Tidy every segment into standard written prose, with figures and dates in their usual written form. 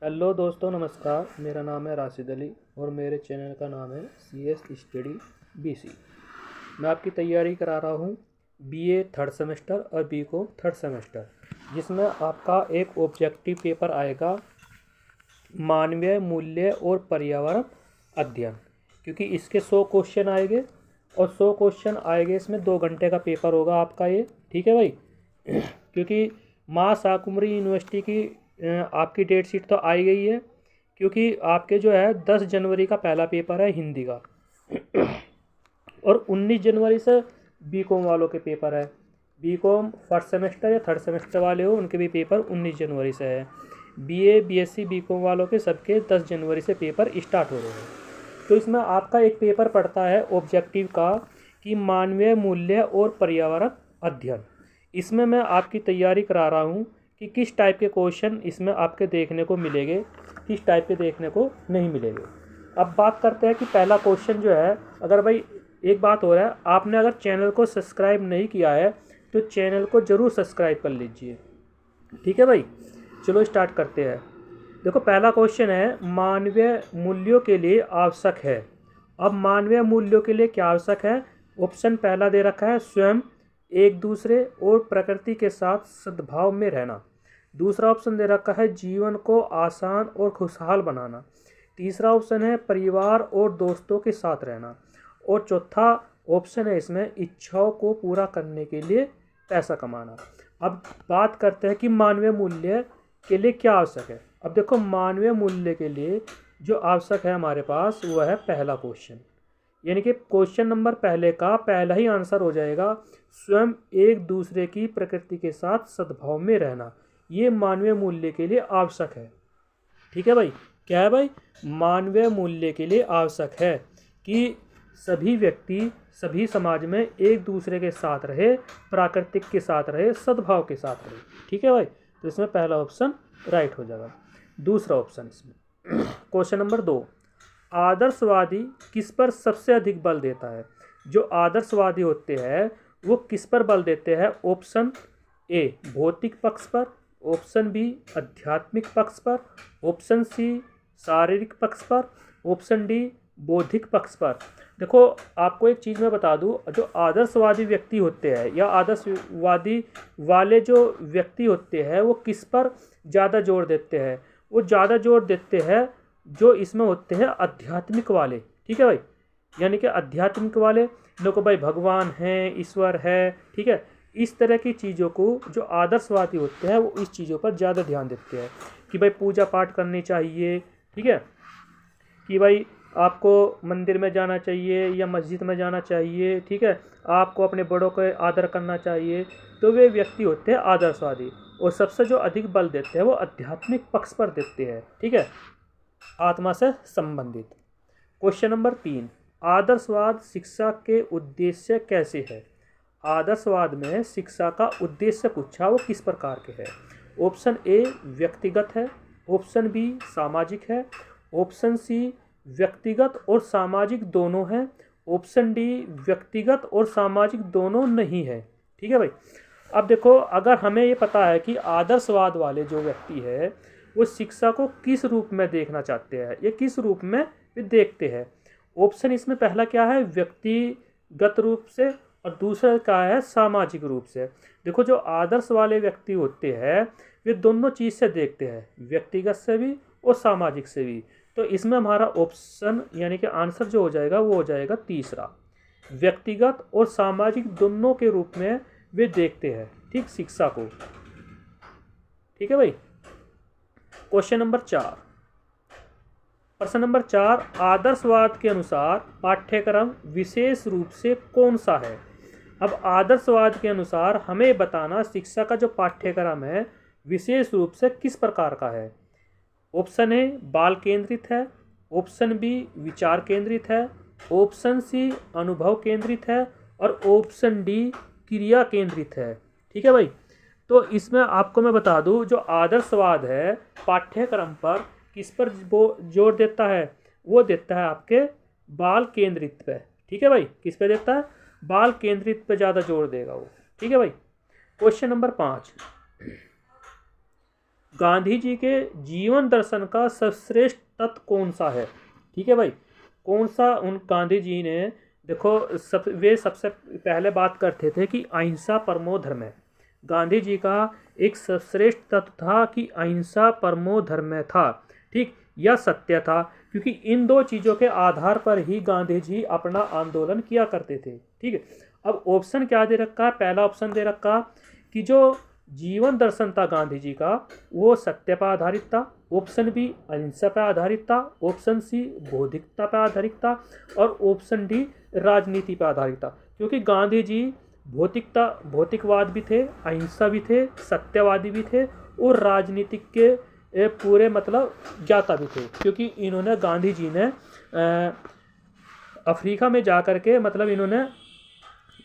Hello दोस्तों, नमस्कार। मेरा नाम है राशिद अली और मेरे चैनल का नाम है CS स्टडी BC। मैं आपकी तैयारी करा रहा हूँ BA थर्ड सेमेस्टर और BCom थर्ड सेमेस्टर, जिसमें आपका एक ऑब्जेक्टिव पेपर आएगा मानवीय मूल्य और पर्यावरण अध्ययन। क्योंकि इसके 100 क्वेश्चन आएंगे और 100 क्वेश्चन आएंगे, इसमें 2 घंटे का पेपर होगा आपका ये। ठीक है भाई। क्योंकि मां शाकुंभरी यूनिवर्सिटी की आपकी डेट शीट तो आई गई है, क्योंकि आपके जो है 10 जनवरी का पहला पेपर है हिंदी का और 19 जनवरी से बीकॉम वालों के पेपर है। बीकॉम फर्स्ट सेमेस्टर या थर्ड सेमेस्टर वाले हो, उनके भी पेपर 19 जनवरी से है। BA BSc बीकॉम वालों के सबके 10 जनवरी से पेपर स्टार्ट हो रहे हैं। तो इसमें आपका एक पेपर पड़ता है ऑब्जेक्टिव का कि मानवीय मूल्य और पर्यावरण अध्ययन। इसमें मैं आपकी तैयारी करा रहा हूँ कि किस टाइप के क्वेश्चन इसमें आपके देखने को मिलेंगे, किस टाइप के देखने को नहीं मिलेंगे। अब बात करते हैं कि पहला क्वेश्चन जो है, अगर भाई एक बात हो रहा है, आपने अगर चैनल को सब्सक्राइब नहीं किया है तो चैनल को ज़रूर सब्सक्राइब कर लीजिए। ठीक है भाई, चलो स्टार्ट करते हैं। देखो पहला क्वेश्चन है, मानवीय मूल्यों के लिए आवश्यक है। अब मानवीय मूल्यों के लिए क्या आवश्यक है? ऑप्शन पहला दे रखा है, स्वयं, एक दूसरे और प्रकृति के साथ सद्भाव में रहना। दूसरा ऑप्शन दे रखा है, जीवन को आसान और खुशहाल बनाना। तीसरा ऑप्शन है, परिवार और दोस्तों के साथ रहना। और चौथा ऑप्शन है इसमें, इच्छाओं को पूरा करने के लिए पैसा कमाना। अब बात करते हैं कि मानवीय मूल्य के लिए क्या आवश्यक है। अब देखो, मानवीय मूल्य के लिए जो आवश्यक है हमारे पास, वह है पहला क्वेश्चन, यानी कि क्वेश्चन नंबर पहले का पहला ही आंसर हो जाएगा, स्वयं एक दूसरे की प्रकृति के साथ सद्भाव में रहना। ये मानवीय मूल्य के लिए आवश्यक है। ठीक है भाई, क्या है भाई? मानवीय मूल्य के लिए आवश्यक है कि सभी व्यक्ति सभी समाज में एक दूसरे के साथ रहे, प्राकृतिक के साथ रहे, सद्भाव के साथ रहे। ठीक है भाई, तो इसमें पहला ऑप्शन राइट हो जाएगा। दूसरा ऑप्शन इसमें क्वेश्चन नंबर 2, आदर्शवादी किस पर सबसे अधिक बल देता है? जो आदर्शवादी होते हैं वो किस पर बल देते हैं? ऑप्शन ए, भौतिक पक्ष पर। ऑप्शन बी, आध्यात्मिक पक्ष पर। ऑप्शन सी, शारीरिक पक्ष पर। ऑप्शन डी, बौद्धिक पक्ष पर। देखो आपको एक चीज़ मैं बता दूं, जो आदर्शवादी व्यक्ति होते हैं या आदर्शवादी वाले जो व्यक्ति होते हैं वो किस पर ज़्यादा जोर देते हैं? वो ज़्यादा जोर देते हैं जो इसमें होते हैं आध्यात्मिक वाले। ठीक है भाई, यानी कि आध्यात्मिक वाले लोग भाई भगवान हैं, ईश्वर है। ठीक है, इस तरह की चीज़ों को जो आदर्शवादी होते हैं वो इस चीज़ों पर ज़्यादा ध्यान देते हैं कि भाई पूजा पाठ करनी चाहिए। ठीक है, कि भाई आपको मंदिर में जाना चाहिए या मस्जिद में जाना चाहिए। ठीक है, आपको अपने बड़ों का आदर करना चाहिए। तो वे व्यक्ति होते हैं आदर्शवादी, और सबसे जो अधिक बल देते हैं वो आध्यात्मिक पक्ष पर देते हैं। ठीक है, आत्मा से संबंधित। क्वेश्चन नंबर 3, आदर्शवाद शिक्षा के उद्देश्य कैसे है? आदर्शवाद में शिक्षा का उद्देश्य पूछा, वो किस प्रकार के है? ऑप्शन ए, व्यक्तिगत है। ऑप्शन बी, सामाजिक है। ऑप्शन सी, व्यक्तिगत और सामाजिक दोनों है। ऑप्शन डी, व्यक्तिगत और सामाजिक दोनों नहीं है। ठीक है भाई, अब देखो, अगर हमें ये पता है कि आदर्शवाद वाले जो व्यक्ति है वो शिक्षा को किस रूप में देखना चाहते हैं या किस रूप में वे देखते हैं। ऑप्शन इसमें पहला क्या है, व्यक्तिगत रूप से, और दूसरा क्या है, सामाजिक रूप से। देखो जो आदर्श वाले व्यक्ति होते हैं वे दोनों चीज़ से देखते हैं, व्यक्तिगत से भी और सामाजिक से भी। तो इसमें हमारा ऑप्शन यानी कि आंसर जो हो जाएगा वो हो जाएगा तीसरा, व्यक्तिगत और सामाजिक दोनों के रूप में वे देखते हैं, ठीक, शिक्षा को। ठीक है भाई। क्वेश्चन नंबर 4, प्रश्न नंबर 4, आदर्शवाद के अनुसार पाठ्यक्रम विशेष रूप से कौन सा है? अब आदर्शवाद के अनुसार हमें बताना शिक्षा का जो पाठ्यक्रम है विशेष रूप से किस प्रकार का है। ऑप्शन ए, बाल केंद्रित है। ऑप्शन बी, विचार केंद्रित है। ऑप्शन सी, अनुभव केंद्रित है। और ऑप्शन डी, क्रिया केंद्रित है। ठीक है भाई, तो इसमें आपको मैं बता दूं, जो आदर्शवाद है पाठ्यक्रम पर किस पर जोर देता है? वो देता है आपके बाल केंद्रित पे। ठीक है भाई, किस पे देता है? बाल केंद्रित पे ज़्यादा जोर देगा वो। ठीक है भाई। क्वेश्चन नंबर 5, गांधी जी के जीवन दर्शन का सर्वश्रेष्ठ तत्व कौन सा है? ठीक है भाई, कौन सा उन गांधी जी ने, देखो वे सबसे पहले बात करते थे कि अहिंसा परमो धर्म है। गांधी जी का एक सर्वश्रेष्ठ तत्व था कि अहिंसा परमो धर्म था, ठीक, यह सत्य था, क्योंकि इन दो चीज़ों के आधार पर ही गांधी जी अपना आंदोलन किया करते थे। ठीक है, अब ऑप्शन क्या दे रखा है? पहला ऑप्शन दे रखा कि जो जीवन दर्शन था गांधी जी का वो सत्य पर आधारित था, ऑप्शन बी अहिंसा पर आधारित था, ऑप्शन सी बौद्धिकता पर आधारित था, और ऑप्शन डी राजनीति पर आधारित था। क्योंकि गांधी जी भौतिकवाद भी थे, अहिंसा भी थे, सत्यवादी भी थे, और राजनीतिक के पूरे मतलब ज्ञाता भी थे। क्योंकि इन्होंने, गांधी जी ने अफ्रीका में जा कर के मतलब इन्होंने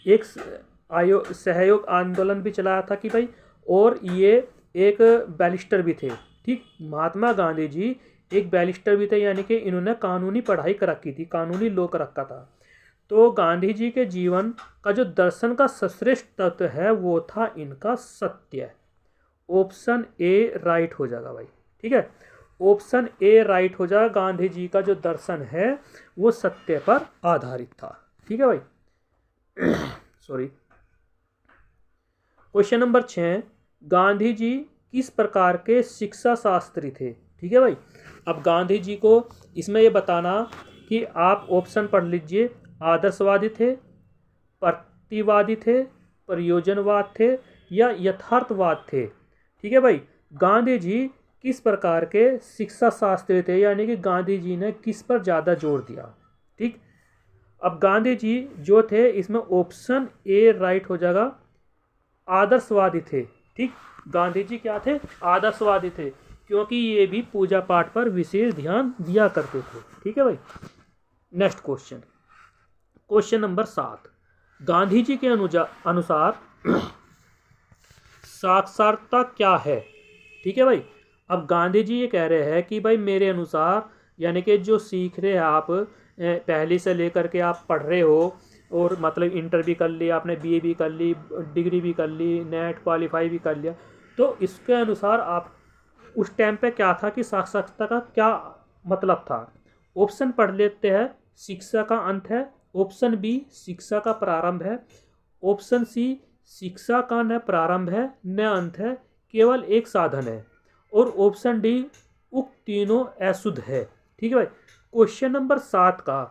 एक सहयोग आंदोलन भी चलाया था कि भाई, और ये एक बैरिस्टर भी थे। ठीक, महात्मा गांधी जी एक बैरिस्टर भी थे, यानी कि इन्होंने कानूनी पढ़ाई कर रखी थी, कानूनी लॉ कर रखा था। तो गांधी जी के जीवन का जो दर्शन का सर्वश्रेष्ठ तत्व है वो था इनका सत्य। ऑप्शन ए राइट हो जाएगा भाई। ठीक है, ऑप्शन ए राइट हो जाएगा। गांधी जी का जो दर्शन है वो सत्य पर आधारित था। ठीक है भाई sorry. Question number 6, Gandhi ji किस प्रकार के शिक्षा शास्त्री थे? ठीक है भाई, अब गांधी जी को इसमें ये बताना कि आप ऑप्शन पढ़ लीजिए। आदर्शवादी थे, प्रतिवादी थे, प्रयोजनवाद थे, या यथार्थवाद थे। ठीक है भाई, गांधी जी किस प्रकार के शिक्षा शास्त्री थे, यानी कि गांधी जी ने किस पर ज़्यादा जोर दिया। ठीक, अब गांधी जी जो थे इसमें ऑप्शन ए राइट हो जाएगा, आदर्शवादी थे। ठीक, गांधी जी क्या थे? आदर्शवादी थे, क्योंकि ये भी पूजा पाठ पर विशेष ध्यान दिया करते थे। ठीक है भाई, next question, question number 7, Gandhi ji के अनुसार साक्षरता क्या है? ठीक है भाई, अब गांधी जी ये कह रहे हैं कि भाई मेरे अनुसार, यानी कि जो सीख रहे हैं आप, पहली से लेकर के आप पढ़ रहे हो, और मतलब इंटर भी कर लिया आपने, बीए भी कर ली, डिग्री भी कर ली, नेट क्वालिफाई भी कर लिया, तो इसके अनुसार आप उस टाइम पे क्या था कि साक्षरता का क्या मतलब था? ऑप्शन पढ़ लेते हैं। शिक्षा का अंत है, ऑप्शन बी शिक्षा का प्रारंभ है, ऑप्शन सी शिक्षा का न प्रारंभ है न अंत है, केवल एक साधन है, और ऑप्शन डी उक्त तीनों अशुद्ध है। ठीक है भाई, क्वेश्चन नंबर 7 का,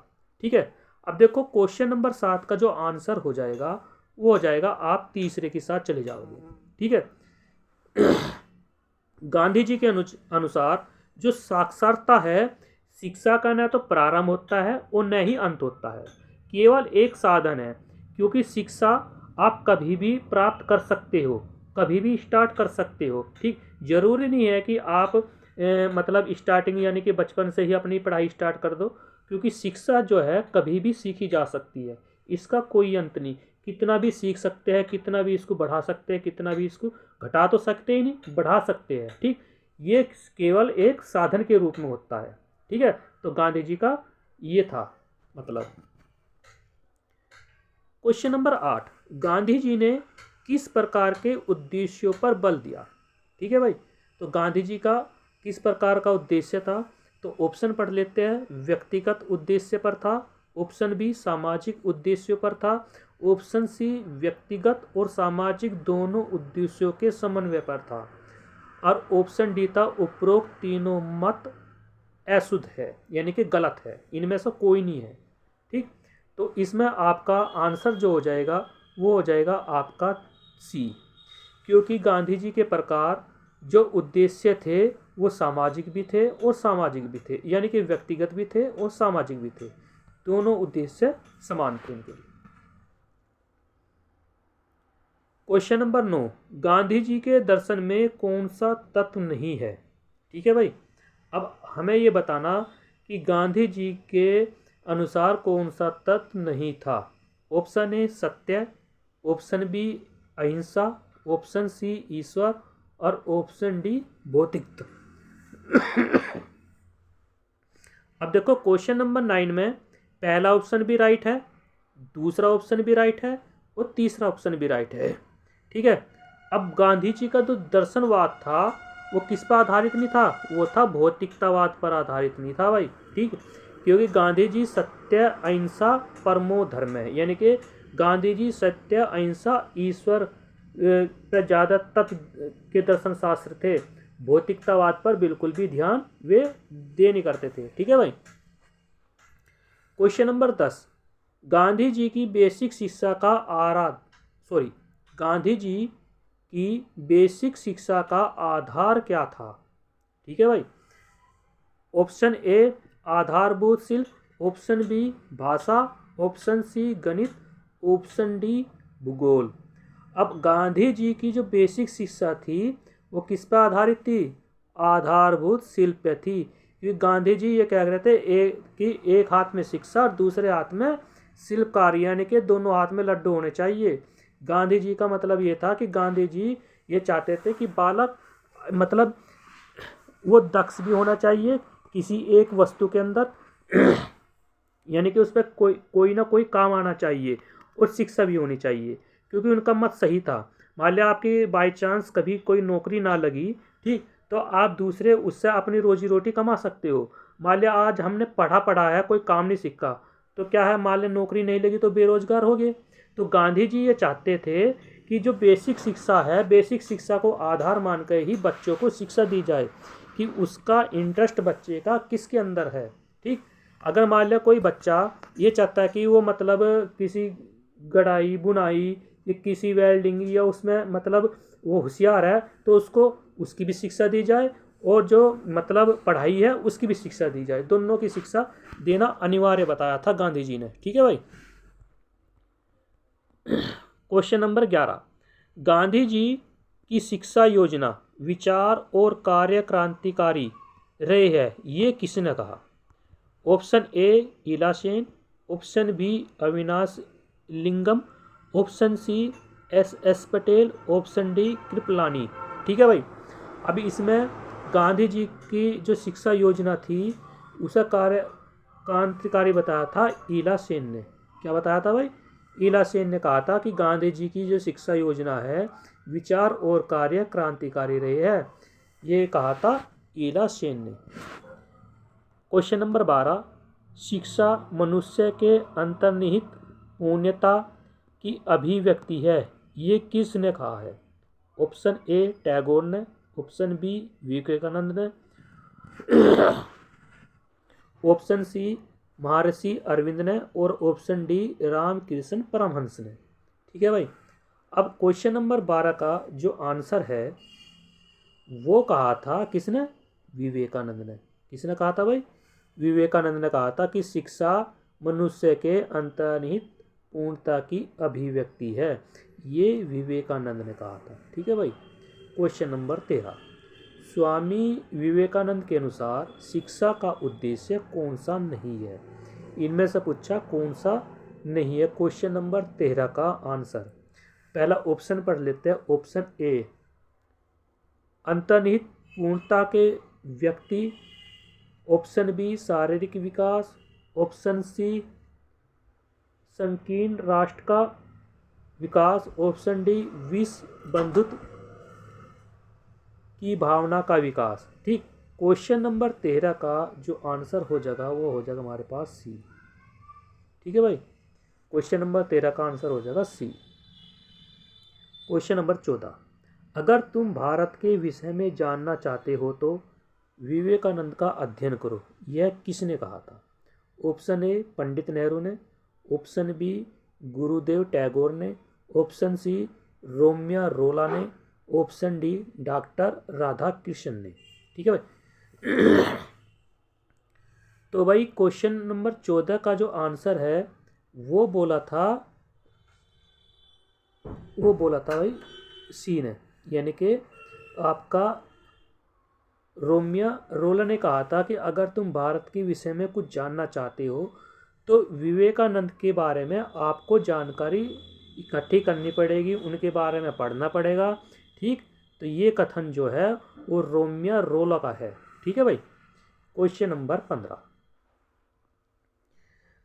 ठीक है, अब देखो क्वेश्चन नंबर 7 का जो आंसर हो जाएगा वो हो जाएगा, आप तीसरे के साथ चले जाओगे। ठीक है गांधी जी के अनुसार जो साक्षरता है, शिक्षा का न तो प्रारंभ होता है और न ही अंत होता है, केवल एक साधन है। क्योंकि शिक्षा आप कभी भी प्राप्त कर सकते हो, कभी भी स्टार्ट कर सकते हो। ठीक, जरूरी नहीं है कि आप मतलब स्टार्टिंग यानी कि बचपन से ही अपनी पढ़ाई स्टार्ट कर दो, क्योंकि शिक्षा जो है कभी भी सीखी जा सकती है, इसका कोई अंत नहीं। कितना भी सीख सकते हैं, कितना भी इसको बढ़ा सकते हैं, कितना भी इसको घटा तो सकते ही नहीं, बढ़ा सकते हैं। ठीक, ये केवल एक साधन के रूप में होता है। ठीक है, तो गांधी जी का ये था मतलब। क्वेश्चन नंबर 8, गांधी जी ने किस प्रकार के उद्देश्यों पर बल दिया? ठीक है भाई, तो गांधी जी का किस प्रकार का उद्देश्य था? तो ऑप्शन पढ़ लेते हैं। व्यक्तिगत उद्देश्य पर था, ऑप्शन बी सामाजिक उद्देश्यों पर था, ऑप्शन सी व्यक्तिगत और सामाजिक दोनों उद्देश्यों के समन्वय पर था, और ऑप्शन डी था उपरोक्त तीनों मत अशुद्ध है, यानी कि गलत है, इनमें से कोई नहीं है। ठीक, तो इसमें आपका आंसर जो हो जाएगा वो हो जाएगा आपका सी, क्योंकि गांधी जी के प्रकार जो उद्देश्य थे वो सामाजिक भी थे और सामाजिक भी थे, यानी कि व्यक्तिगत भी थे और सामाजिक भी थे, दोनों उद्देश्य समान थे उनके लिए। क्वेश्चन नंबर 9, गांधी जी के दर्शन में कौन सा तत्व नहीं है? ठीक है भाई, अब हमें ये बताना कि गांधी जी के अनुसार कौन सा तत्व नहीं था। ऑप्शन ए सत्य, ऑप्शन बी अहिंसा, ऑप्शन सी ईश्वर, और ऑप्शन डी भौतिकता। अब देखो क्वेश्चन नंबर 9 में पहला ऑप्शन भी राइट है, दूसरा ऑप्शन भी राइट है, और तीसरा ऑप्शन भी राइट है। ठीक है, अब गांधी जी का जो दर्शनवाद था वो किस पर आधारित नहीं था, वो था भौतिकतावाद पर आधारित नहीं था भाई। ठीक, क्योंकि गांधी जी सत्य अहिंसा परमो धर्म है, यानी कि गांधी जी सत्य अहिंसा ईश्वर पर ज्यादा तत्व के दर्शन शास्त्र थे, भौतिकतावाद पर बिल्कुल भी ध्यान वे दे नहीं करते थे। ठीक है भाई। क्वेश्चन नंबर 10, गांधी जी की बेसिक शिक्षा का गांधी जी की बेसिक शिक्षा का आधार क्या था। ठीक है भाई। ऑप्शन ए आधारभूत शिल्प, ऑप्शन बी भाषा, ऑप्शन सी गणित, ऑप्शन डी भूगोल। अब गांधी जी की जो बेसिक शिक्षा थी वो किस पर आधारित थी, आधारभूत शिल्प पे थी। क्योंकि गांधी जी ये कह रहे थे कि एक हाथ में शिक्षा और दूसरे हाथ में शिल्प कार्य, यानी कि दोनों हाथ में लड्डू होने चाहिए। गांधी जी का मतलब ये था कि गांधी जी ये चाहते थे कि बालक मतलब वो दक्ष भी होना चाहिए किसी एक वस्तु के अंदर यानी कि उस पर कोई ना कोई काम आना चाहिए, और शिक्षा भी होनी चाहिए। क्योंकि उनका मत सही था। मान लिया आपकी बाई चांस कभी कोई नौकरी ना लगी, ठीक, तो आप दूसरे उससे अपनी रोजी रोटी कमा सकते हो। मान लिया आज हमने पढ़ा है, कोई काम नहीं सीखा, तो क्या है, मान लिया नौकरी नहीं लगी तो बेरोजगार हो गए। तो गांधी जी ये चाहते थे कि जो बेसिक शिक्षा है, बेसिक शिक्षा को आधार मानकर ही बच्चों को शिक्षा दी जाए कि उसका इंटरेस्ट बच्चे का किसके अंदर है। ठीक, अगर मान लिया कोई बच्चा ये चाहता है कि वो मतलब किसी गढ़ाई बुनाई या किसी वेल्डिंग या उसमें मतलब वो होशियार है, तो उसको उसकी भी शिक्षा दी जाए, और जो मतलब पढ़ाई है उसकी भी शिक्षा दी जाए। दोनों की शिक्षा देना अनिवार्य बताया था गांधी जी ने। ठीक है भाई। क्वेश्चन नंबर 11, गांधी जी की शिक्षा योजना विचार और कार्य क्रांतिकारी रहे है, ये किसने कहा। Option A Ila Sen, option B Avinash Lingam, option C S Patel, option D Kripalani. ठीक है भाई। अभी इसमें गांधी जी की जो शिक्षा योजना थी उसका कार्य क्रांतिकारी बताया था इला सेन ने। क्या बताया था भाई, इला सेन ने कहा था कि गांधी जी की जो शिक्षा योजना है विचार और कार्य क्रांतिकारी रही है, ये कहा था इला सेन ने। क्वेश्चन नंबर 12, शिक्षा मनुष्य के अंतर्निहित पूर्णता की अभिव्यक्ति है, ये किसने कहा है। ऑप्शन ए टैगोर ने, ऑप्शन बी विवेकानंद ने, ऑप्शन सी महर्षि अरविंद ने, और ऑप्शन डी रामकृष्ण परमहंस ने। ठीक है भाई। अब क्वेश्चन नंबर 12 का जो आंसर है वो कहा था किसने, विवेकानंद ने। किसने कहा था भाई, विवेकानंद ने कहा था कि शिक्षा मनुष्य के अंतर्निहित पूर्णता की अभिव्यक्ति है, ये विवेकानंद ने कहा था। ठीक है भाई। क्वेश्चन नंबर 13, स्वामी विवेकानंद के अनुसार शिक्षा का उद्देश्य कौन सा नहीं है। इनमें से पूछा कौन सा नहीं है। क्वेश्चन नंबर 13 का आंसर, पहला ऑप्शन पढ़ लेते हैं। ऑप्शन ए अंतर्निहित पूर्णता के व्यक्ति, ऑप्शन बी शारीरिक विकास, ऑप्शन सी संकीर्ण राष्ट्र का विकास, ऑप्शन डी विश्व बंधुत्व की भावना का विकास। ठीक, क्वेश्चन नंबर 13 का जो आंसर हो जाएगा वो हो जाएगा हमारे पास सी। ठीक है भाई। क्वेश्चन नंबर 13 का आंसर हो जाएगा सी। क्वेश्चन नंबर 14, अगर तुम भारत के विषय में जानना चाहते हो तो विवेकानंद का अध्ययन करो, यह किसने कहा था। ऑप्शन ए पंडित नेहरू ने, ऑप्शन बी गुरुदेव टैगोर ने, ऑप्शन सी रोमियो रोला ने, option D doctor Radha Krishna ने। ठीक है भाई। तो भाई क्वेश्चन नंबर 14 का जो आंसर है वो बोला था भाई सी ने, यानी कि आपका रोमियो रोला ने कहा था कि अगर तुम भारत के विषय में कुछ जानना चाहते हो तो विवेकानंद के बारे में आपको जानकारी इकट्ठी करनी पड़ेगी, उनके बारे में पढ़ना पड़ेगा। ठीक, तो ये कथन जो है वो रोमियो रोला का है। ठीक है भाई। क्वेश्चन नंबर 15,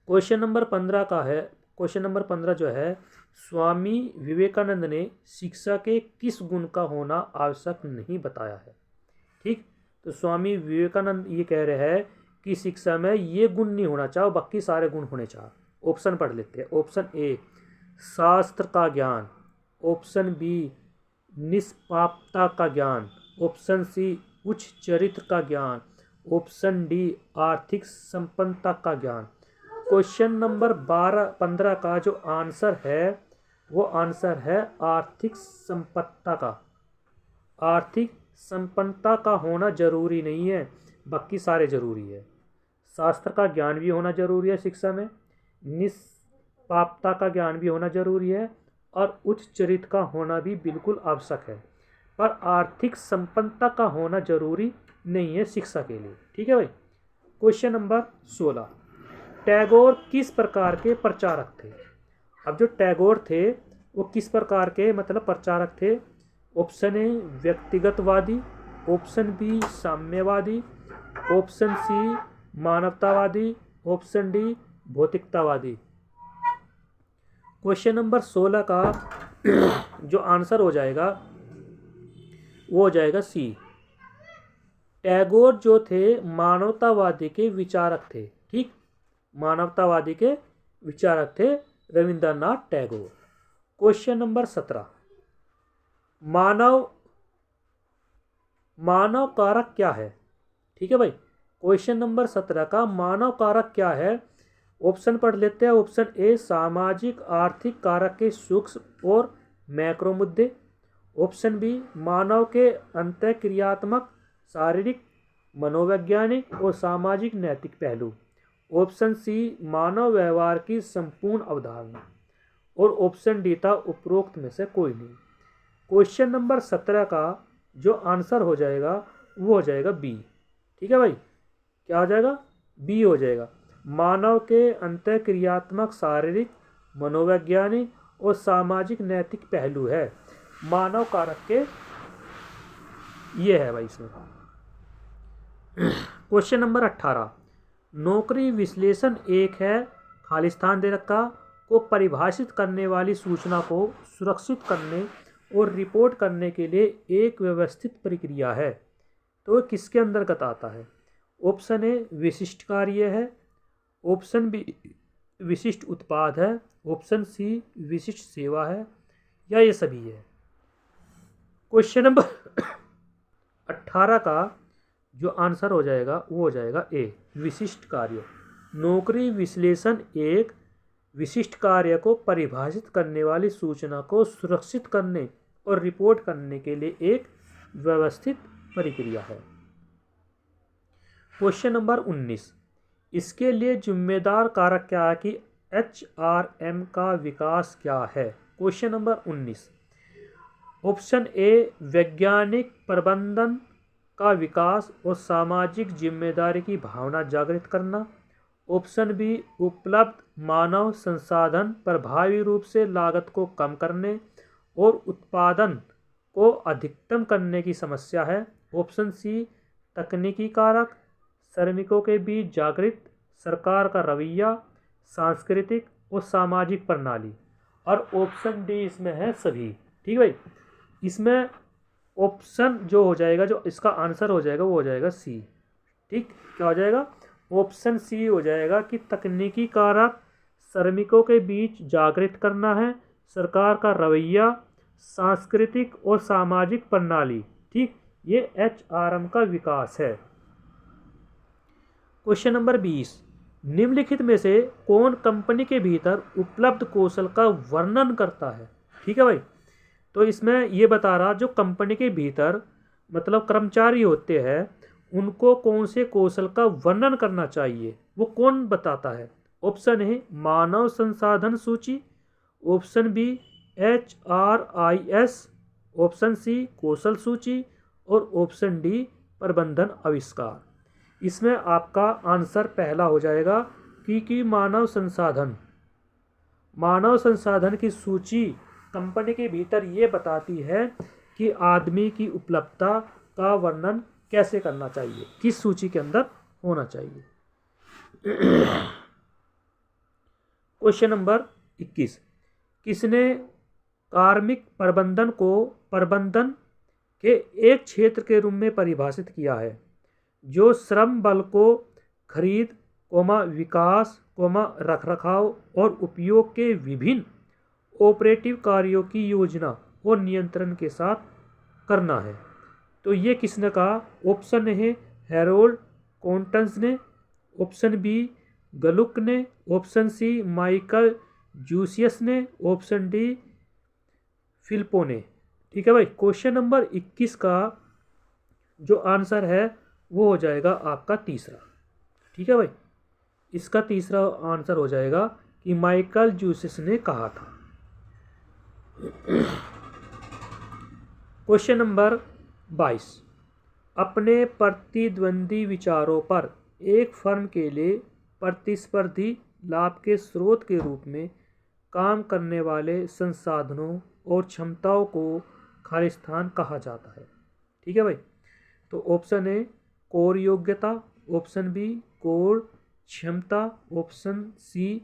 क्वेश्चन नंबर 15 का है, क्वेश्चन नंबर 15 जो है, स्वामी विवेकानंद ने शिक्षा के किस गुण का होना आवश्यक नहीं बताया है। ठीक। तो स्वामी विवेकानंद ये कह रहे हैं कि शिक्षा में ये गुण नहीं होना चाहिए, बाकी सारे गुण होने चाहिए। ऑप्शन पढ़ लेते हैं। ऑप्शन ए शास्त्र का ज्ञान, ऑप्शन बी निष्पापता का ज्ञान, ऑप्शन सी उच्च चरित्र का ज्ञान, ऑप्शन डी आर्थिक संपन्नता का ज्ञान। क्वेश्चन नंबर 15 का जो आंसर है वो आंसर है आर्थिक संपन्नता का। आर्थिक संपन्नता का होना जरूरी नहीं है, बाकी सारे जरूरी है। शास्त्र का ज्ञान भी होना जरूरी है शिक्षा में, निष्पापता का ज्ञान भी होना जरूरी है, और उच्च चरित्र का होना भी बिल्कुल आवश्यक है, पर आर्थिक संपन्नता का होना जरूरी नहीं है शिक्षा के लिए। ठीक है भाई। क्वेश्चन नंबर 16, टैगोर किस प्रकार के प्रचारक थे? अब जो टैगोर थे वो किस प्रकार के मतलब प्रचारक थे? ऑप्शन ए व्यक्तिगतवादी, ऑप्शन बी साम्यवादी, ऑप्शन सी मानवतावादी, ऑप्शन डी भौतिकतावादी। क्वेश्चन नंबर 16 का जो आंसर हो जाएगा वो हो जाएगा सी। टैगोर जो थे मानवतावादी के विचारक थे। ठीक, मानवतावादी के विचारक थे रविंद्रनाथ टैगोर। क्वेश्चन नंबर 17, मानव कारक क्या है? ठीक है भाई। क्वेश्चन नंबर 17 का मानव कारक क्या है? ऑप्शन पढ़ लेते हैं। ऑप्शन ए सामाजिक आर्थिक कारक के सूक्ष्म और मैक्रो मुद्दे, ऑप्शन बी मानव के अंतःक्रियात्मक शारीरिक मनोवैज्ञानिक और सामाजिक नैतिक पहलू, ऑप्शन सी मानव व्यवहार की संपूर्ण अवधारणा, और ऑप्शन डी था उपरोक्त में से कोई नहीं। क्वेश्चन नंबर 17 का जो आंसर हो जाएगा वो हो जाएगा बी। ठीक है भाई, क्या हो जाएगा? बी हो जाएगा। मानव के अंतःक्रियात्मक शारीरिक मनोवैज्ञानिक और सामाजिक नैतिक पहलू है मानव कारक के, ये है भाई इसमें। क्वेश्चन नंबर 18, नौकरी विश्लेषण एक है खाली स्थान दे रखा को परिभाषित करने वाली सूचना को सुरक्षित करने और रिपोर्ट करने के लिए एक व्यवस्थित प्रक्रिया है, तो किसके अंतर्गत आता है? ऑप्शन ए विशिष्ट कार्य है, ऑप्शन बी विशिष्ट उत्पाद है, ऑप्शन सी विशिष्ट सेवा है, या ये सभी है। क्वेश्चन नंबर 18 का जो आंसर हो जाएगा वो हो जाएगा ए विशिष्ट कार्य। नौकरी विश्लेषण एक विशिष्ट कार्य को परिभाषित करने वाली सूचना को सुरक्षित करने और रिपोर्ट करने के लिए एक व्यवस्थित प्रक्रिया है। क्वेश्चन नंबर 19, इसके लिए जिम्मेदार कारक क्या है कि HRM का विकास क्या है? क्वेश्चन नंबर 19, ऑप्शन ए वैज्ञानिक प्रबंधन का विकास और सामाजिक जिम्मेदारी की भावना जागृत करना, ऑप्शन बी उपलब्ध मानव संसाधन प्रभावी रूप से लागत को कम करने और उत्पादन को अधिकतम करने की समस्या है, ऑप्शन सी तकनीकी कारक, श्रमिकों के बीच जागृत सरकार का रवैया, सांस्कृतिक और सामाजिक प्रणाली, और ऑप्शन डी इसमें है सभी। ठीक भाई, इसमें ऑप्शन जो हो जाएगा, जो इसका आंसर हो जाएगा वो हो जाएगा सी। ठीक, क्या हो जाएगा? ऑप्शन सी हो जाएगा कि तकनीकी कारक, श्रमिकों के बीच जागृत करना है, सरकार का रवैया, सांस्कृतिक और सामाजिक प्रणाली। ठीक, ये HRM का विकास है। क्वेश्चन नंबर 20, निम्नलिखित में से कौन कंपनी के भीतर उपलब्ध कौशल का वर्णन करता है? ठीक है भाई, तो इसमें ये बता रहा जो कंपनी के भीतर मतलब कर्मचारी होते हैं उनको कौन से कौशल का वर्णन करना चाहिए, वो कौन बताता है? ऑप्शन ए मानव संसाधन सूची, option B HRIS, option C कौशल सूची, और ऑप्शन डी प्रबंधन आविष्कार। इसमें आपका आंसर पहला हो जाएगा कि मानव संसाधन की सूची कंपनी के भीतर ये बताती है कि आदमी की उपलब्धता का वर्णन कैसे करना चाहिए, किस सूची के अंदर होना चाहिए। क्वेश्चन नंबर 21, किसने कार्मिक प्रबंधन को प्रबंधन के एक क्षेत्र के रूप में परिभाषित किया है जो श्रम बल को खरीद, विकास, रखरखाव और उपयोग के विभिन्न ऑपरेटिव कार्यों की योजना और नियंत्रण के साथ करना है। तो ये किसने कहा? ऑप्शन है हैरोल्ड कॉन्टन्स ने, ऑप्शन बी गलुक ने, ऑप्शन सी माइकल जूसियस ने, ऑप्शन डी फिलिपो ने। ठीक है भाई, क्वेश्चन नंबर 21 का जो आंसर है वो हो जाएगा आपका तीसरा। ठीक है भाई, इसका तीसरा आंसर हो जाएगा कि माइकल जूसियस ने कहा था। क्वेश्चन नंबर 22, अपने प्रतिद्वंदी विचारों पर एक फर्म के लिए प्रतिस्पर्धी लाभ के स्रोत के रूप में काम करने वाले संसाधनों और क्षमताओं को खालिस्तान कहा जाता है। ठीक है भाई, तो ऑप्शन ए कोर योग्यता, ऑप्शन बी कोर क्षमता, ऑप्शन सी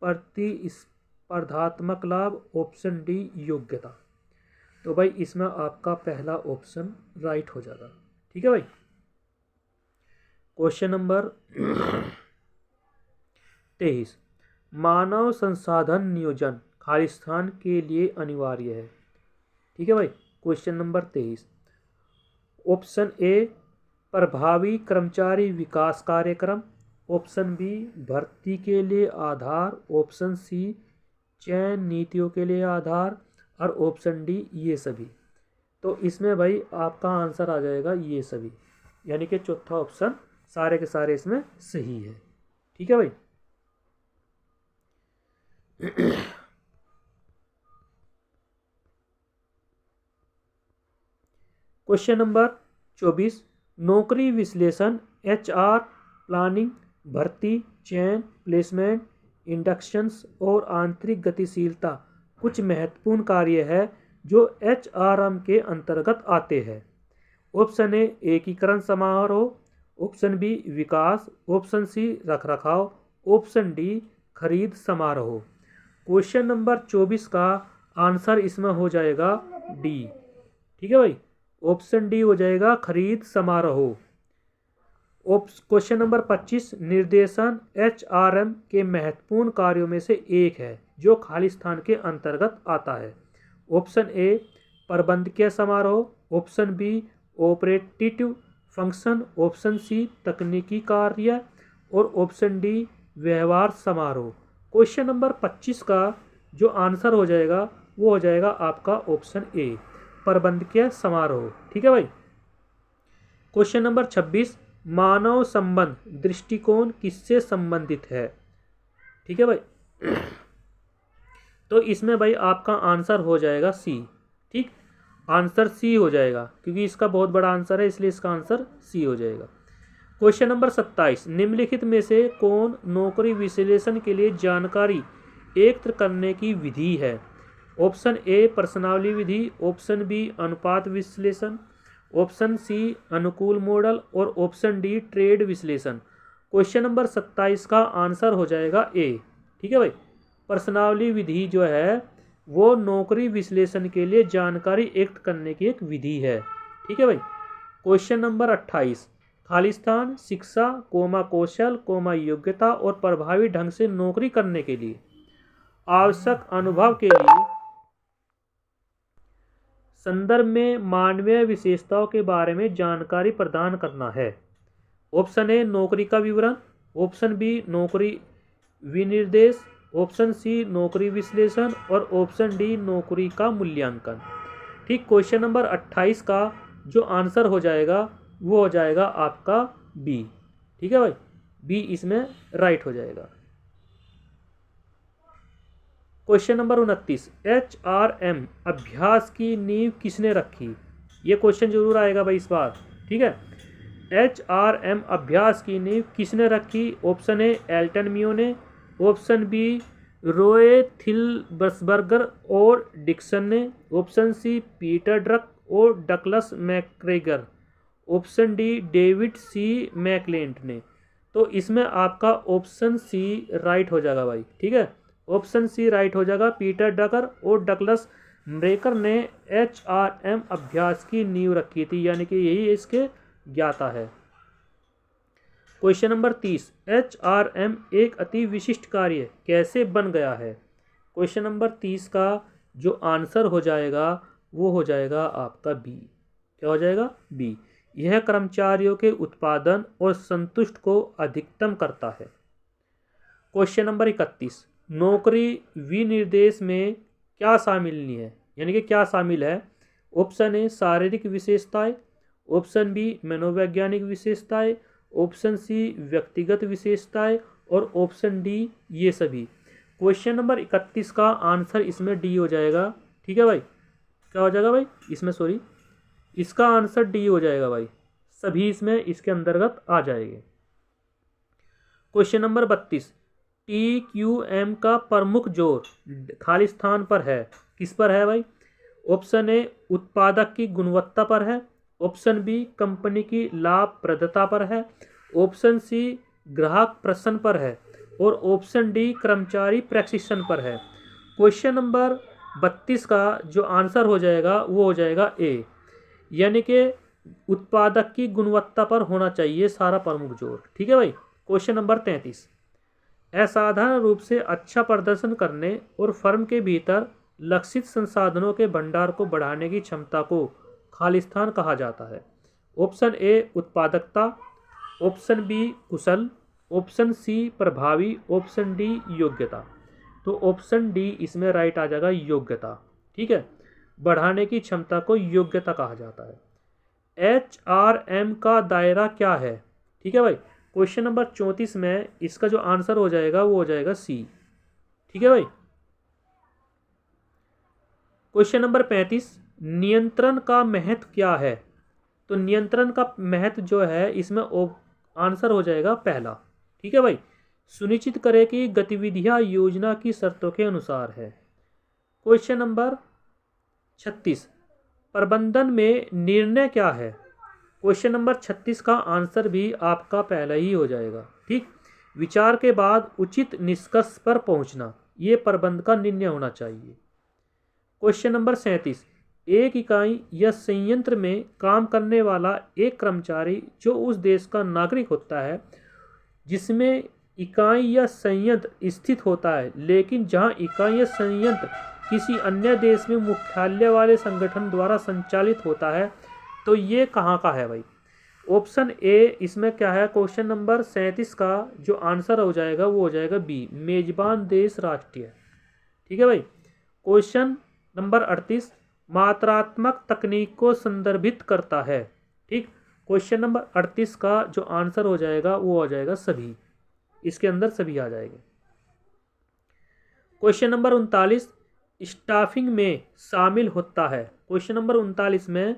प्रतिस्पर्धात्मक लाभ, ऑप्शन डी योग्यता। तो भाई इसमें आपका पहला ऑप्शन राइट हो जाएगा। ठीक है भाई, क्वेश्चन नंबर 23, मानव संसाधन नियोजन खालिस्तान के लिए अनिवार्य है। ठीक है भाई, क्वेश्चन नंबर 23, ऑप्शन ए प्रभावी कर्मचारी विकास कार्यक्रम, ऑप्शन बी भर्ती के लिए आधार, ऑप्शन सी चयन नीतियों के लिए आधार और ऑप्शन डी ये सभी। तो इसमें भाई आपका आंसर आ जाएगा ये सभी, यानी कि चौथा ऑप्शन सारे के सारे इसमें सही है। ठीक है भाई, क्वेश्चन नंबर 24, नौकरी विश्लेषण, HR प्लानिंग, भर्ती, चयन, प्लेसमेंट, इंडक्शंस और आंतरिक गतिशीलता कुछ महत्वपूर्ण कार्य है जो HRM के अंतर्गत आते हैं। ऑप्शन ए एकीकरण समारोह, ऑप्शन बी विकास, ऑप्शन सी रखरखाव, ऑप्शन डी खरीद समारोह। क्वेश्चन नंबर 24 का आंसर इसमें हो जाएगा डी। ठीक है भाई, ऑप्शन डी हो जाएगा खरीद समारोह। क्वेश्चन नंबर 25, निर्देशन HRM के महत्वपूर्ण कार्यों में से एक है जो खालिस्तान के अंतर्गत आता है। ऑप्शन ए प्रबंधकीय समारोह, option B operative function, option C तकनीकी कार्य और ऑप्शन डी व्यवहार समारोह। क्वेश्चन नंबर 25 का जो आंसर हो जाएगा वो हो जाएगा आपका ऑप्शन ए प्रबंधकीय समारोह। ठीक है भाई, क्वेश्चन नंबर 26, मानव संबंध दृष्टिकोण किससे संबंधित है। ठीक है भाई, तो इसमें भाई आपका आंसर हो जाएगा सी। ठीक, आंसर सी हो जाएगा क्योंकि इसका बहुत बड़ा आंसर है, इसलिए इसका आंसर सी हो जाएगा। क्वेश्चन नंबर 27, निम्नलिखित में से कौन नौकरी विश्लेषण के लिए जानकारी एकत्र करने की विधि है। ऑप्शन ए प्रश्नावली विधि, ऑप्शन बी अनुपात विश्लेषण, ऑप्शन सी अनुकूल मॉडल और ऑप्शन डी ट्रेड विश्लेषण। क्वेश्चन नंबर 27 का आंसर हो जाएगा ए। ठीक है भाई, प्रश्नावली विधि जो है वो नौकरी विश्लेषण के लिए जानकारी एकत्र करने की एक विधि है। ठीक है भाई, क्वेश्चन नंबर 28, खालिस्तान शिक्षा, कौशल, योग्यता और प्रभावी ढंग से नौकरी करने के लिए आवश्यक अनुभव के लिए संदर्भ में मानवीय विशेषताओं के बारे में जानकारी प्रदान करना है। ऑप्शन ए नौकरी का विवरण, ऑप्शन बी नौकरी विनिर्देश, ऑप्शन सी नौकरी विश्लेषण और ऑप्शन डी नौकरी का मूल्यांकन। ठीक, क्वेश्चन नंबर 28 का जो आंसर हो जाएगा वो हो जाएगा आपका बी। ठीक है भाई, बी इसमें राइट हो जाएगा। क्वेश्चन नंबर 29, HRM अभ्यास की नींव किसने रखी। ये क्वेश्चन जरूर आएगा भाई इस बार। ठीक है, HRM अभ्यास की नींव किसने रखी। ऑप्शन ए एल्टन मियो ने, ऑप्शन बी रोए थिल्बर्सबर्गर और डिक्सन ने, ऑप्शन सी पीटर ड्रक और Douglas McGregor, option D David C McClelland ने। तो इसमें आपका ऑप्शन सी राइट हो जाएगा भाई। ठीक है, ऑप्शन सी राइट हो जाएगा, पीटर ड्रकर और डगलस म्रेकर ने HRM अभ्यास की नींव रखी थी, यानी कि यही इसके ज्ञाता है। क्वेश्चन नंबर 30, HRM एक अति विशिष्ट कार्य कैसे बन गया है? क्वेश्चन नंबर 30 का जो आंसर हो जाएगा वो हो जाएगा आपका बी। क्या हो जाएगा? बी। यह कर्मचारियों के उत्पादन और संतुष्ट को अधिकतम करता है। क्वेश्चन नंबर 31, नौकरी विनिर्देश में क्या शामिल नहीं है, यानी कि क्या शामिल है? ऑप्शन ए शारीरिक विशेषताएं, ऑप्शन बी मनोवैज्ञानिक विशेषताएं, ऑप्शन सी व्यक्तिगत विशेषताएं और ऑप्शन डी ये सभी। क्वेश्चन नंबर 31 का आंसर इसमें डी हो जाएगा। ठीक है भाई, क्या हो जाएगा भाई इसमें? सॉरी, इसका आंसर डी हो जाएगा भाई, सभी इसमें इसके अंतर्गत आ जाएंगे। क्वेश्चन नंबर 32, TQM का प्रमुख जोर खाली स्थान पर है, किस पर है भाई? ऑप्शन ए उत्पादक की गुणवत्ता पर है, ऑप्शन बी कंपनी की लाभप्रदता पर है, ऑप्शन सी ग्राहक प्रसन्न पर है और ऑप्शन डी कर्मचारी प्रशिक्षण पर है। क्वेश्चन नंबर 32 का जो आंसर हो जाएगा वो हो जाएगा ए, यानी कि उत्पादक की गुणवत्ता पर होना चाहिए सारा प्रमुख जोर। ठीक है भाई। क्वेश्चन नंबर 33, असाधारण रूप से अच्छा प्रदर्शन करने और फर्म के भीतर लक्षित संसाधनों के भंडार को बढ़ाने की क्षमता को खालिस्तान कहा जाता है। ऑप्शन ए उत्पादकता, ऑप्शन बी कुशल, ऑप्शन सी प्रभावी, ऑप्शन डी योग्यता। तो ऑप्शन डी इसमें राइट आ जाएगा, योग्यता। ठीक है, बढ़ाने की क्षमता को योग्यता कहा जाता है। HRM का दायरा क्या है? ठीक है भाई, क्वेश्चन नंबर 34 में इसका जो आंसर हो जाएगा वो हो जाएगा सी। ठीक है भाई। क्वेश्चन नंबर 35, नियंत्रण का महत्व क्या है? तो नियंत्रण का महत्व जो है इसमें आंसर हो जाएगा पहला। ठीक है भाई, सुनिश्चित करें कि गतिविधियां योजना की शर्तों के अनुसार है। क्वेश्चन नंबर 36, प्रबंधन में निर्णय क्या है? क्वेश्चन नंबर 36 का आंसर भी आपका पहला ही हो जाएगा। ठीक, विचार के बाद उचित निष्कर्ष पर पहुंचना, ये प्रबंध का निर्णय होना चाहिए। क्वेश्चन नंबर 37, एक इकाई या संयंत्र में काम करने वाला एक कर्मचारी जो उस देश का नागरिक होता है जिसमें इकाई या संयंत्र स्थित होता है, लेकिन जहां इकाई या संयंत्र किसी अन्य देश में मुख्यालय वाले संगठन द्वारा संचालित होता है, तो ये कहाँ का है भाई? ऑप्शन ए इसमें क्या है? क्वेश्चन नंबर 37 का जो आंसर हो जाएगा वो हो जाएगा बी, मेजबान देश राष्ट्रीय। ठीक है भाई। क्वेश्चन नंबर 38, मात्रात्मक तकनीक को संदर्भित करता है। ठीक, क्वेश्चन नंबर 38 का जो आंसर हो जाएगा वो हो जाएगा सभी, इसके अंदर सभी आ जाएंगे। क्वेश्चन नंबर 39, स्टाफिंग में शामिल होता है। क्वेश्चन नंबर 39 में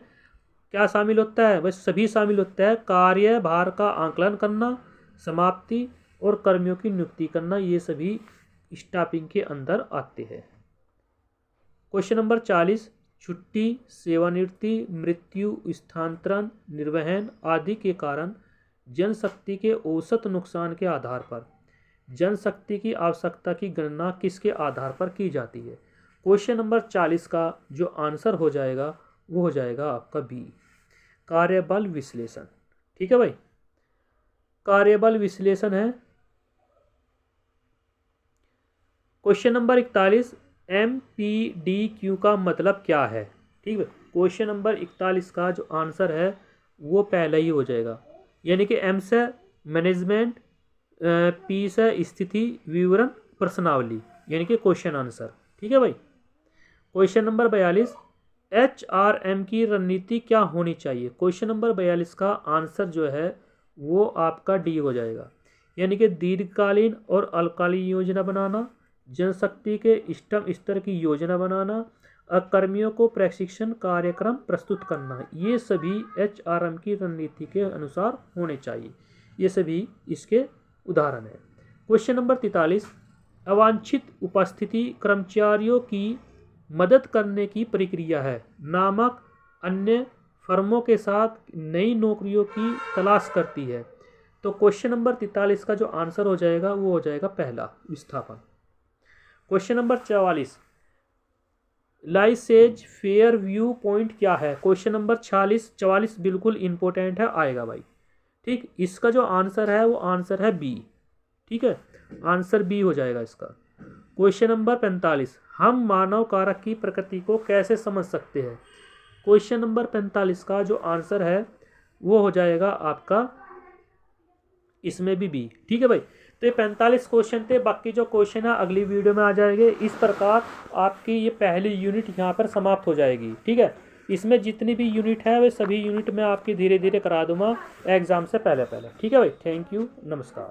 क्या शामिल होता है? बस सभी शामिल होता है, कार्यभार का आंकलन करना, समाप्ति और कर्मियों की नियुक्ति करना, ये सभी स्टाफिंग के अंदर आते हैं। क्वेश्चन नंबर 40, छुट्टी, सेवानिवृत्ति, मृत्यु, स्थानांतरण, निर्वहन आदि के कारण जनशक्ति के औसत नुकसान के आधार पर जनशक्ति की आवश्यकता की गणना किसके आधार पर की जाती है? क्वेश्चन नंबर 40 का जो आंसर हो जाएगा वो हो जाएगा आपका बी, कार्यबल विश्लेषण। ठीक है भाई, कार्यबल विश्लेषण है। क्वेश्चन नंबर 41, MPDQ का मतलब क्या है? ठीक है, क्वेश्चन नंबर 41 का जो आंसर है वो पहला ही हो जाएगा, यानी कि M से मैनेजमेंट, P से स्थिति विवरण प्रश्नावली, यानी कि क्वेश्चन आंसर। ठीक है भाई। क्वेश्चन नंबर 42, HRM की रणनीति क्या होनी चाहिए? क्वेश्चन नंबर 42 का आंसर जो है वो आपका डी हो जाएगा, यानी कि दीर्घकालीन और अल्पकालीन योजना बनाना, जनशक्ति के इष्टतम स्तर की योजना बनाना, कर्मियों को प्रशिक्षण कार्यक्रम प्रस्तुत करना, ये सभी HRM की रणनीति के अनुसार होने चाहिए। ये सभी इसके उदाहरण हैं। क्वेश्चन नंबर 43, अवांछित उपस्थिति कर्मचारियों की मदद करने की प्रक्रिया है नामक अन्य फर्मों के साथ नई नौकरियों की तलाश करती है। तो क्वेश्चन नंबर 43 का जो आंसर हो जाएगा वो हो जाएगा पहला, विस्थापन। Question number 44, laissez faire viewpoint क्या है? क्वेश्चन नंबर 44 बिल्कुल इंपॉर्टेंट है, आएगा भाई। ठीक, इसका जो आंसर है वो आंसर है बी। ठीक है, आंसर बी हो जाएगा इसका। क्वेश्चन नंबर 45, हम मानव कारक की प्रकृति को कैसे समझ सकते हैं? क्वेश्चन नंबर 45 का जो आंसर है वो हो जाएगा आपका इसमें भी बी। ठीक है भाई, तो ये 45 क्वेश्चन थे, बाकी जो क्वेश्चन है अगली वीडियो में आ जाएंगे। इस प्रकार आपकी ये पहली यूनिट यहाँ पर समाप्त हो जाएगी। ठीक है, इसमें जितनी भी यूनिट है वे सभी यूनिट मैं आपकी धीरे धीरे करा दूंगा एग्जाम से पहले पहले। ठीक है भाई, थैंक यू, नमस्कार।